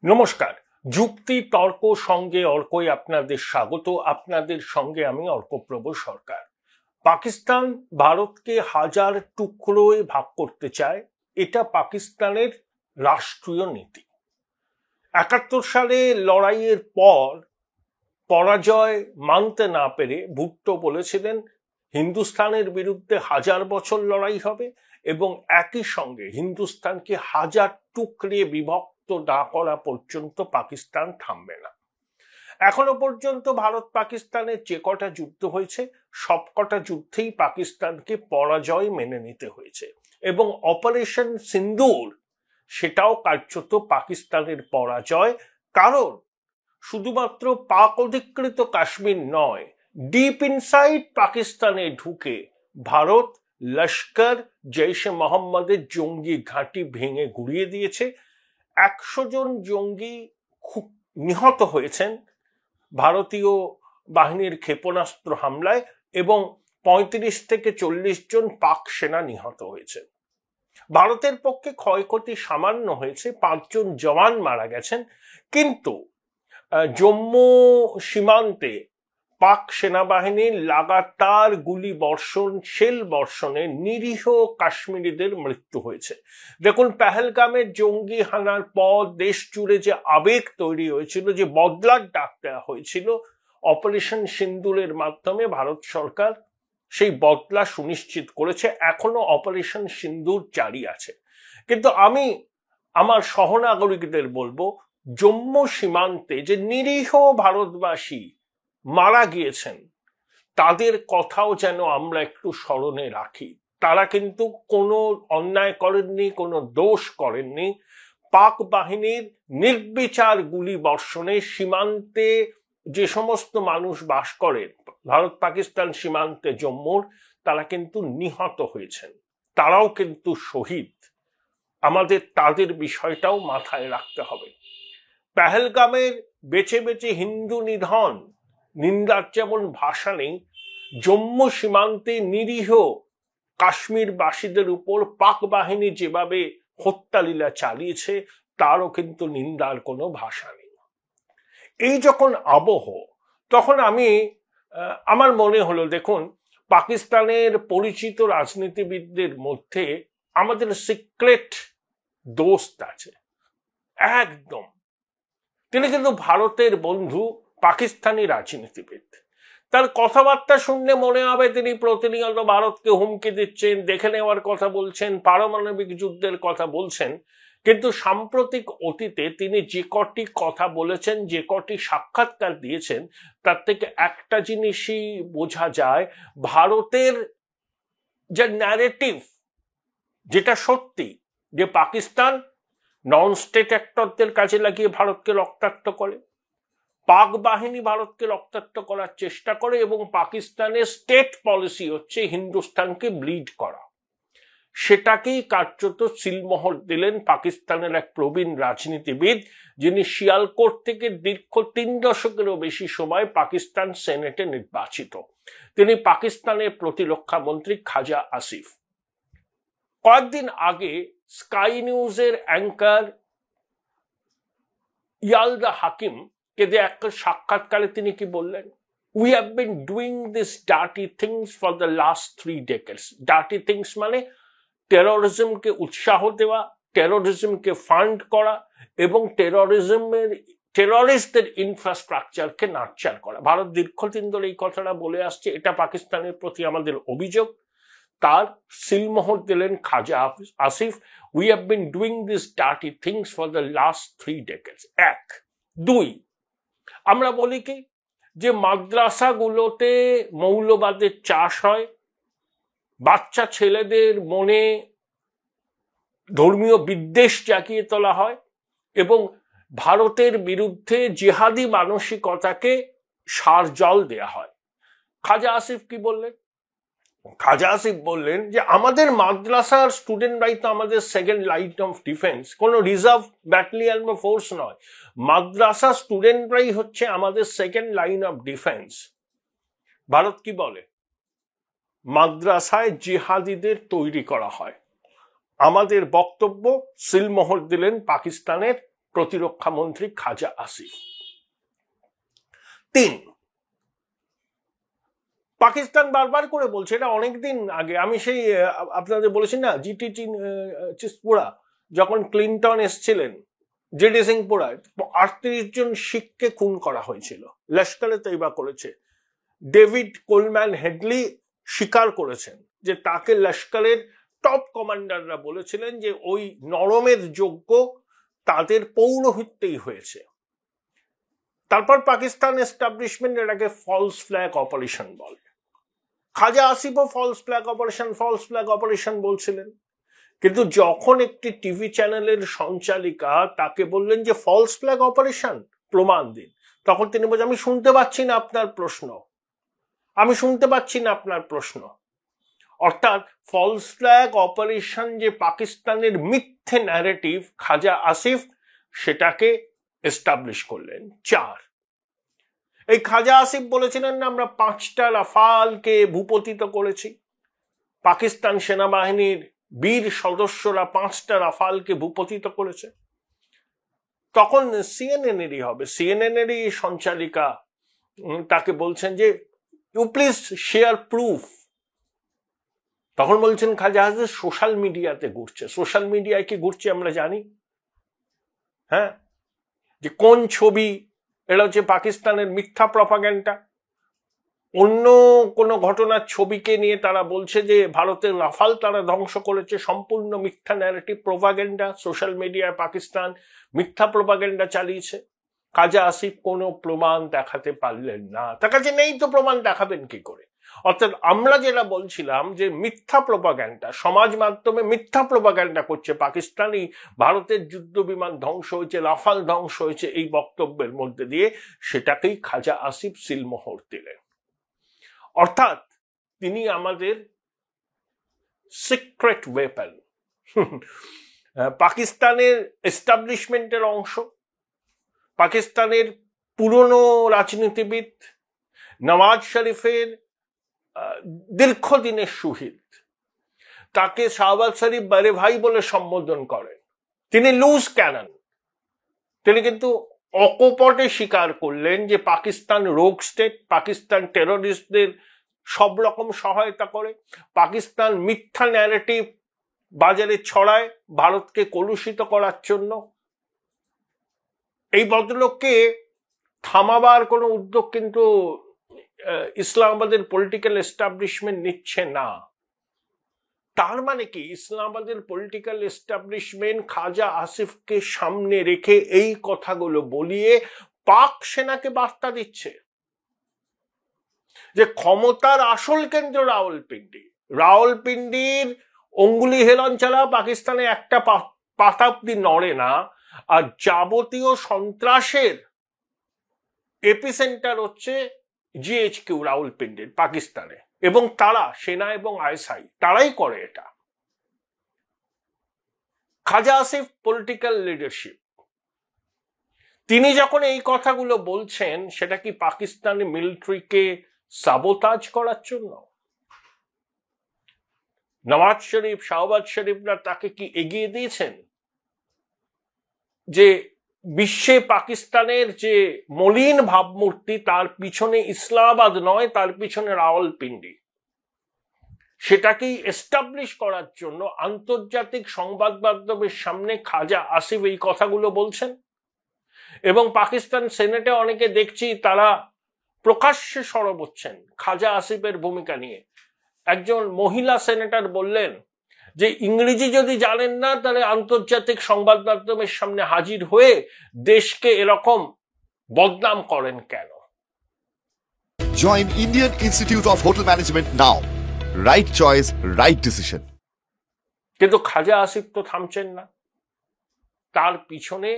নমস্কার। যুক্তি তর্ক সঙ্গে অর্কই আপনাদের স্বাগত। আপনাদের সঙ্গে আমি অর্কপ্রভ সরকার। পাকিস্তান ভারতকে হাজার টুকরোয় ভাগ করতে চায়, এটা পাকিস্তানের রাষ্ট্রীয় নীতি। ৭১ সালে লড়াইয়ের পর পরাজয় মানতে না পেরে ভুট্টো বলেছিলেন হিন্দুস্তানের বিরুদ্ধে ১০০০ বছর লড়াই হবে এবং একই সঙ্গে হিন্দুস্তানকে হাজার টুকরে বিভক্ত না করা পর্যন্ত পাকিস্তান থামবে না। এখনো পর্যন্ত ভারত পাকিস্তানের যে কটা যুদ্ধ হয়েছে সবকটা যুদ্ধেই পাকিস্তানকে পরাজয় মেনে নিতে হয়েছে এবং অপারেশন সিন্দুর সেটাও কার্যত পাকিস্তানের পরাজয়। কারণ শুধুমাত্র পাক অধিকৃত কাশ্মীর নয়, ডিপ ইনসাইড পাকিস্তানে ঢুকে ভারত লস্কর জৈশে মোহাম্মদের জঙ্গি ঘাঁটি ভেঙে গুড়িয়ে দিয়েছে। ১০০ জন জঙ্গি খুব নিহত হয়েছেন ভারতীয় বাহিনীর ক্ষেপণাস্ত্র হামলায় এবং ৩৫ থেকে ৪০ জন পাক সেনা নিহত হয়েছে। ভারতের পক্ষে ক্ষয়ক্ষতি সামান্য হয়েছে, ৫ জন জওয়ান মারা গেছেন, কিন্তু জম্মু সীমান্তে পাক সেনাবাহিনীর লাগাতার গুলি বর্ষণ, শেল বর্ষণে নিরীহ কাশ্মীরিদের মৃত্যু হয়েছে। দেখুন, পেহেলগামের জঙ্গি হানার পর দেশ জুড়ে যে আবেগ তৈরি হয়েছিল, যে বদলার ডাক দেওয়া হয়েছিল, অপারেশন সিন্দুরের মাধ্যমে ভারত সরকার সেই বদলা সুনিশ্চিত করেছে। এখনো অপারেশন সিন্দুর জারি আছে। কিন্তু আমি আমার সহনাগরিকদের বলবো, জম্মু সীমান্তে যে নিরীহ ভারতবাসী মারা গিয়েছেন তাদের কথাও যেন আমরা একটু স্মরণে রাখি। তারা কিন্তু কোনো অন্যায় করেননি, কোনো দোষ করেননি। পাক বাহিনীর নির্বিচার গুলি বর্ষণে সীমান্তে যে সমস্ত মানুষ বাস করেন ভারত পাকিস্তান সীমান্তে জম্মুর, তারা কিন্তু নিহত হয়েছেন, তারাও কিন্তু শহীদ। আমাদের তাদের বিষয়টাও মাথায় রাখতে হবে। পেহেলগামের বেছে বেছে হিন্দু নিধন নিন্দার যেমন ভাষা নেই, জম্মু সীমান্তে নিরীহ কাশ্মীরবাসীদের উপর পাক বাহিনী যেভাবে হত্যালীলা চালিয়েছে তারও কিন্তু নিন্দার কোনো ভাষা নেই। এই যখন আবহ, তখন আমার মনে হলো, দেখুন, পাকিস্তানের পরিচিত রাজনীতিবিদদের মধ্যে আমাদের সিক্রেট দোস্ত আছে একদম। তিনি কিন্তু ভারতের বন্ধু, পাকিস্তানি রাজনীতিবিদ। তার কথাবার্তা শুনলে মনে হবে তিনি প্রতিনিয়ত ভারতকে হুমকি দিচ্ছেন, দেখে নেওয়ার কথা বলছেন, পারমাণবিক যুদ্ধের কথা বলছেন। কিন্তু সাম্প্রতিক অতীতে তিনি যে কটি কথা বলেছেন, যে কটি সাক্ষাৎকার দিয়েছেন, তার থেকে একটা জিনিসই বোঝা যায়, ভারতের যে ন্যারেটিভ, যেটা সত্যি, যে পাকিস্তান নন স্টেট অ্যাক্টরদের কাজে লাগিয়ে ভারতকে রক্তাক্ত করে, পাক বাহিনী ভারতকে রক্তাক্ত করার চেষ্টা করে এবং পাকিস্তানের স্টেট পলিসি হচ্ছে হিন্দুস্তানকে ব্লিড করা। সেটাকেই কার্যত সিলমোহর দিলেন পাকিস্তানের এক প্রবীণ রাজনীতিবিদ, যিনি শিয়ালকোট থেকে দীর্ঘ ৩ দশকেরও বেশি সময় পাকিস্তান সেনেটে নির্বাচিত। তিনি পাকিস্তানের প্রতিরক্ষা মন্ত্রী খাজা আসিফ। কয়েকদিন আগে স্কাই নিউজের অ্যাঙ্কার ইয়ালদা হাকিম কে দিয়ে একটা সাক্ষাৎকারে তিনি কি বললেন? We have been doing this dirty things for the last 3 decades। Dirty things মানে টেরোরিজমকে উৎসাহ দেওয়া, টেরোরিজমকে ফান্ড করা এবং টেররিস্টদের ইনফ্রাস্ট্রাকচারকে নার্চার করা। ভারত দীর্ঘদিন ধরে এই কথাটা বলে আসছে, এটা পাকিস্তানের প্রতি আমাদের অভিযোগ। তার সিলমোহর দিলেন Khawaja Asif. We have been doing this dirty things for the last 3 decades। ১। ২, আমরা বলি কি যে মাদ্রাসাগুলোতে মৌলবাদের চাষ হয়, বাচ্চা ছেলেদের মনে ধর্মীয় বিদ্বেষ জাগিয়ে তোলা হয় এবং ভারতের বিরুদ্ধে জিহাদি মানসিকতাকে সার জল দেয়া হয়। খাজা আসিফ কি বললেন? খাজা আসিফ বললেন যে আমাদের মাদ্রাসার স্টুডেন্টরাই তো আমাদের সেকেন্ড লাইন অফ ডিফেন্স, কোনো রিজার্ভ ব্যাটালিয়ন বা ফোর্স নয়। মাদ্রাসা স্টুডেন্টরাই হচ্ছে আমাদের second line of defence. Bharat কি বলে? মাদ্রাসায় জিহাদিদের তৈরি করা হয়। আমাদের বক্তব্য, সিলমোহর দিলেন পাকিস্তানের প্রতিরক্ষা মন্ত্রী খাজা আসিফ। 3, পাকিস্তান বারবার করে বলছে, এটা অনেকদিন আগে আমি সেই আপনাদের বলেছি না, জিটি চিসপুরা যখন ক্লিন্টন এসছিলেন জিডি সিংপুরায় 38 জন শিখকে খুন করা হয়েছিল, লস্করে তৈবা করেছে। ডেভিড কোলম্যান হেডলি স্বীকার করেছেন যে তাকে লস্করের টপ কমান্ডাররা বলেছিলেন যে ওই নরমের যোগ্য তাদের পৌরোহিত্যেই হয়েছে। তারপর পাকিস্তান এস্টাবলিশমেন্ট এটাকে ফলস ফ্ল্যাগ অপারেশন বলে। খাজা আসিফও ফলস ফ্ল্যাগ অপারেশন বলছিলেন। কিন্তু যখন একটি টিভি চ্যানেলের সঞ্চালিকা তাকে বললেন যে ফলস ফ্ল্যাগ অপারেশন প্রমাণ দিন, তখন তিনি বলছেন আমি শুনতে পাচ্ছি না আপনার প্রশ্ন। অর্থাৎ ফলস ফ্ল্যাগ অপারেশন যে পাকিস্তানের মিথ্যে ন্যারেটিভ, খাজা আসিফ সেটাকে এস্টাবলিশ করলেন। 4, এই খাজা আসিফ বলেছিলেন না আমরা 5টা রাফালকে ভূপতিত করেছি, পাকিস্তান সেনাবাহিনীর বীর সদস্যরা 5টা রাফালকে ভূপতিত করেছে। তখন সিএনএনেরই সঞ্চালিকা তাকে বলছেন যে ইউ প্লিজ শেয়ার প্রুফ। তখন বলছেন খাজা আসিফ সোশ্যাল মিডিয়াতে ঘুরছে। সোশ্যাল মিডিয়ায় কি ঘুরছে আমরা জানি, হ্যাঁ, যে কোন ছবি, এটা হচ্ছে পাকিস্তানের মিথ্যা প্রপাগান্ডা। অন্য কোনো ঘটনার ছবিকে নিয়ে তারা বলছে যে ভারতের রাফাল তারা ধ্বংস করেছে, সম্পূর্ণ মিথ্যা ন্যারেটিভ প্রপাগান্ডা। সোশ্যাল মিডিয়ায় পাকিস্তান মিথ্যা প্রপাগান্ডা চালিয়েছে। খাজা আসিফ কোনো প্রমাণ দেখাতে পারলেন না, তার কাছে নেই তো প্রমাণ দেখাবেন কি করে? অর্থাৎ আমরা যেটা বলছিলাম যে মিথ্যা প্রপাগান্ডা, সমাজ মাধ্যমে মিথ্যা প্রপাগান্ডা করছে পাকিস্তানি, ভারতের যুদ্ধ বিমান ধ্বংস হয়েছে, রাফাল ধ্বংস হয়েছে, এই বক্তব্যের মধ্যে দিয়ে সেটাকেই খাজা আসিফ সিলমোহর দিলেন। অর্থাৎ তিনি আমাদের সিক্রেট ওয়েপন, পাকিস্তানের এস্টাবলিশমেন্টের অংশ, পাকিস্তানের পুরনো রাজনীতিবিদ, নওয়াজ শরীফের দীর্ঘদিনের শহীদ, তাকে শাহবাজ শরীফ বড় ভাই বলে সম্বোধন করেন। তিনি লুজ ক্যানন। তিনি কিন্তু অকপটে স্বীকার করলেন যে পাকিস্তান রোগ স্টেট, পাকিস্তান টেররিস্টদের সব রকম সহায়তা করে, পাকিস্তান মিথ্যা ন্যারেটিভ বাজারে ছড়ায় ভারতকে কলুষিত করার জন্য। এই ভদ্রলোককে থামাবার কোনো উদ্যোগ কিন্তু ইসলামাবাদের পলিটিক্যাল এস্টাবলিশমেন্ট নিচ্ছে না। তার মানে কি ইসলামাবাদের পলিটিক্যাল এস্টাবলিশমেন্ট খাজা আসিফকে সামনে রেখে এই কথাগুলো বলিয়ে পাক সেনাকে বার্তা দিচ্ছে যে ক্ষমতার আসল কেন্দ্র রাওয়ালপিন্ডির অঙ্গুলি হেলন ছাড়া পাকিস্তানে একটা পাতা অব্দি নড়ে না। আর যাবতীয় সন্ত্রাসের এপিসেন্টার হচ্ছে জিএইচকিউ রাওয়ালপিন্ডির পাকিস্তানে, এবং তারা সেনা এবং আইএসআই তারাই করে এটা। খাজা আসিফ পলিটিক্যাল লিডারশিপ, তিনি যখন এই কথাগুলো বলছেন সেটা কি পাকিস্তানি মিলিটারিকে সাবোতাজ করার জন্য? নওয়াজ শরীফ, শাহবাজ শরীফরা তাকে কি এগিয়ে দিয়েছেন যে বিশ্বে পাকিস্তানের যে মলিন ভাবমূর্তি তার পিছনে ইসলামাবাদ নয়, তার পিছনে রাওয়ালপিন্ডি, সেটাকেই এস্টাবলিশ করার জন্য আন্তর্জাতিক সংবাদ মাধ্যমের সামনে খাজা আসিফ এই কথাগুলো বলছেন। এবং পাকিস্তান সেনেটে অনেকে দেখছি তারা প্রকাশ্যে সরব হচ্ছেন খাজা আসিফের ভূমিকা নিয়ে। একজন মহিলা সেনেটর বললেন যে ইংরেজি যদি জানেন না তাহলে আন্তর্জাতিক সংবাদ মাধ্যমের সামনে হাজির হয়ে দেশকে এরকম বদনাম করেন কেন? Join Indian Institute of Hotel Management now. Right choice, right decision. কিন্তু খাজা আসিফ তো থামছেন না, তার পিছনে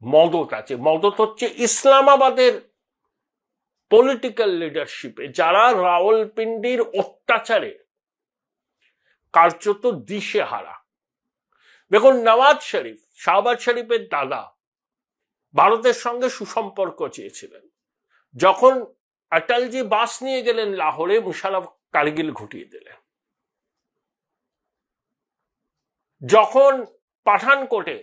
মদত আছে। মদত হচ্ছে ইসলামাবাদের পলিটিক্যাল লিডারশিপে, যারা রাওয়ালপিন্ডির অত্যাচারে কার্যত দিশেহারা। দেখুন, নওয়াজ শরীফ, শাহবাজ শরীফের দাদা, ভারতের সঙ্গে সুসম্পর্ক চেয়েছিলেন। যখন অটলজি বাস নিয়ে গেলেন লাহোরে, মুশারফ কারগিল ঘটিয়ে দিলেন। যখন পাঠানকোটে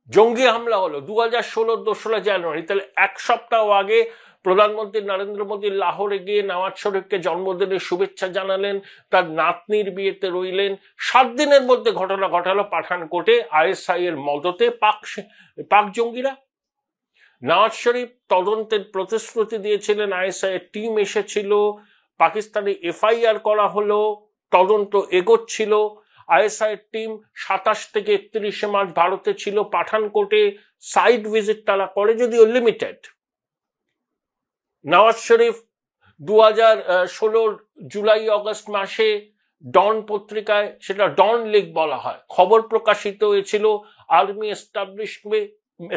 জঙ্গি হামলা হলো 2016 2রা জানুয়ারি, তাহলে এক সপ্তাহ আগে প্রধানমন্ত্রী নরেন্দ্র মোদী লাহোরে গিয়ে নওয়াজ শরীফকে জন্মদিনের শুভেচ্ছা জানালেন, তার নাতনির বিয়েতে রইলেন। 7 দিনের মধ্যে ঘটনা ঘটালো পাঠানকোটে আইএসআই এর মদতে পাক জঙ্গিরা। নওয়াজ শরীফ তদন্তের প্রতিশ্রুতি দিয়েছিলেন, আইএসআই এর টিম এসেছিল, পাকিস্তানে এফআইআর করা হলো, তদন্ত এগোচ্ছিল। আইএসআই এর টিম 27 থেকে 31 মার্চ ভারতে ছিল, পাঠানকোটে সাইট ভিজিট তারা করে, যদিও লিমিটেড। নওয়াজ শরীফ 2016 জুলাই অগস্ট মাসে ডন পত্রিকায়, সেটা ডন লিগ বলা হয়, খবর প্রকাশিত হয়েছিল। আর্মি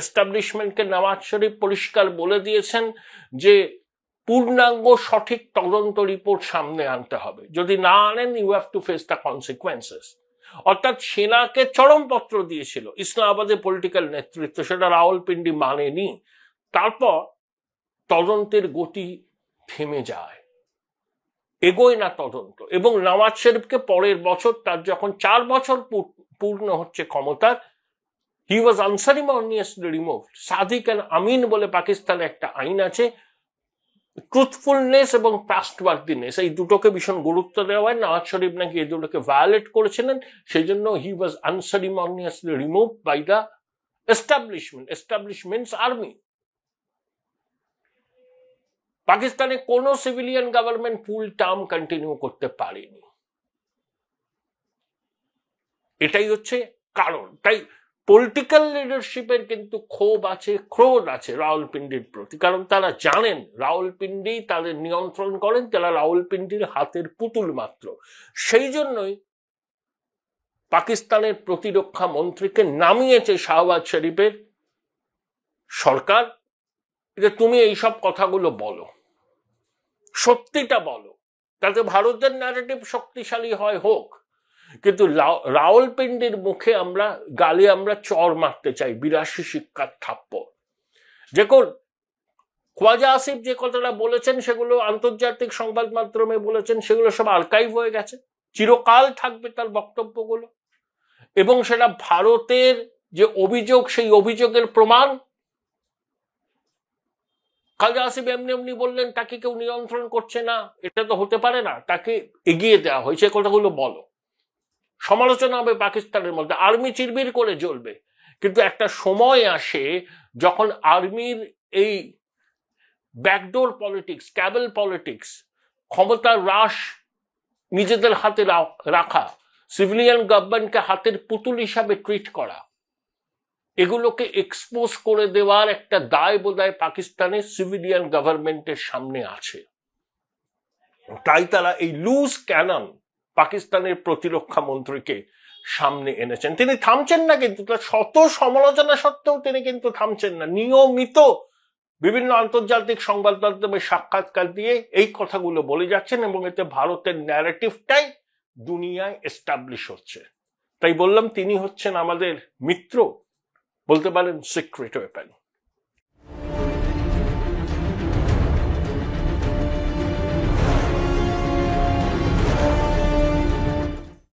এস্টাবলিশমেন্টকে নওয়াজ শরীফ পরিষ্কার বলে দিয়েছেন যে পূর্ণাঙ্গ সঠিক তদন্ত রিপোর্ট সামনে আনতে হবে, যদি না আনেন you have to face the consequences. অর্থাৎ সেনাকে চরমপত্র দিয়েছিল ইসলামাবাদের পলিটিক্যাল নেতৃত্ব, সেটা রাওয়ালপিন্ডি মানেনি। তারপর তদন্তের গতি থেমে যায়, এগোয় না তদন্ত, এবং নওয়াজ শরীফকে পরের বছর, তার যখন 4 বছর পূর্ণ হচ্ছে ক্ষমতার, হি was unceremoniously removed. Sadiq and আমিন বলে পাকিস্তানে একটা আইন আছে, ট্রুথফুলনেস এবং ট্রাস্টওয়ার্দিনেস, এই দুটোকে ভীষণ গুরুত্ব দেওয়া হয়। নওয়াজ শরীফ নাকি এই দুটোকে ভায়োলেট করেছিলেন, সেই জন্য he was unceremoniously removed by the establishments army. পাকিস্তানে কোনো civilian government full term continue করতে পারেনি, এটাই হচ্ছে কারণ। তাই পলিটিক্যাল লিডারশিপের কিন্তু ক্ষোভ আছে, ক্রোধ আছে রাওয়ালপিন্ডির প্রতি, কারণ তারা জানেন রাওয়ালপিন্ডি তাদের নিয়ন্ত্রণ করেন, তারা রাওয়ালপিন্ডির হাতের পুতুল মাত্র। সেই জন্যই পাকিস্তানের প্রতিরক্ষা মন্ত্রীকে নামিয়েছে শাহবাজ শরীফের সরকার, যে তুমি এইসব কথাগুলো বলো, সত্যিটা বলো, তাতে ভারতের ন্যারেটিভ শক্তিশালী হয়, হোক, কিন্তু রাওয়ালপিন্ডির মুখে আমরা গালে আমরা চর মারতে চাই 82 শিক্ষার থাপ্পড়। দেখুন খোয়াজা আসিফ যে কথাটা বলেছেন সেগুলো আন্তর্জাতিক সংবাদ মাধ্যমে বলেছেন, সেগুলো সব আর্কাইভ হয়ে গেছে, চিরকাল থাকবে তার বক্তব্যগুলো, এবং সেটা ভারতের যে অভিযোগ সেই অভিযোগের প্রমাণ। খাজা আসিফ এমনি এমনি বললেন তাকে কেউ নিয়ন্ত্রণ করছে না, এটা তো হতে পারে না, তাকে এগিয়ে দেওয়া হয়েছে, কথাগুলো বলো। সমালোচনা হবে পাকিস্তানের মধ্যে, আর্মি চিরবির করে জ্বলবে, কিন্তু একটা সময় আসে যখন আর্মির এই ব্যাকডোর পলিটিক্স, ক্যাবেল পলিটিক্স, ক্ষমতার হ্রাস, নিজেদের হাতে রাখা, সিভিলিয়ান গভর্নমেন্টকে হাতের পুতুল হিসাবে ট্রিট করা, এগুলোকে এক্সপোজ করে দেওয়ার একটা দায় বোধহয় পাকিস্তানের সিভিলিয়ান গভর্নমেন্টের সামনে আছে। তাই তারা এই লুজ ক্যানন পাকিস্তানের প্রতিরক্ষা মন্ত্রীকে সামনে এনেছেন। তিনি থামছেন না, কিন্তু তার শত সমালোচনা সত্ত্বেও তিনি কিন্তু থামছেন না, নিয়মিত বিভিন্ন আন্তর্জাতিক সংবাদ মাধ্যমে সাক্ষাৎকার দিয়ে এই কথাগুলো বলে যাচ্ছেন, এবং এতে ভারতের ন্যারেটিভটাই দুনিয়ায় এস্টাবলিশ হচ্ছে। তাই বললাম তিনি হচ্ছেন আমাদের মিত্র, বলতে পারেন সিক্রেট ওয়েপন।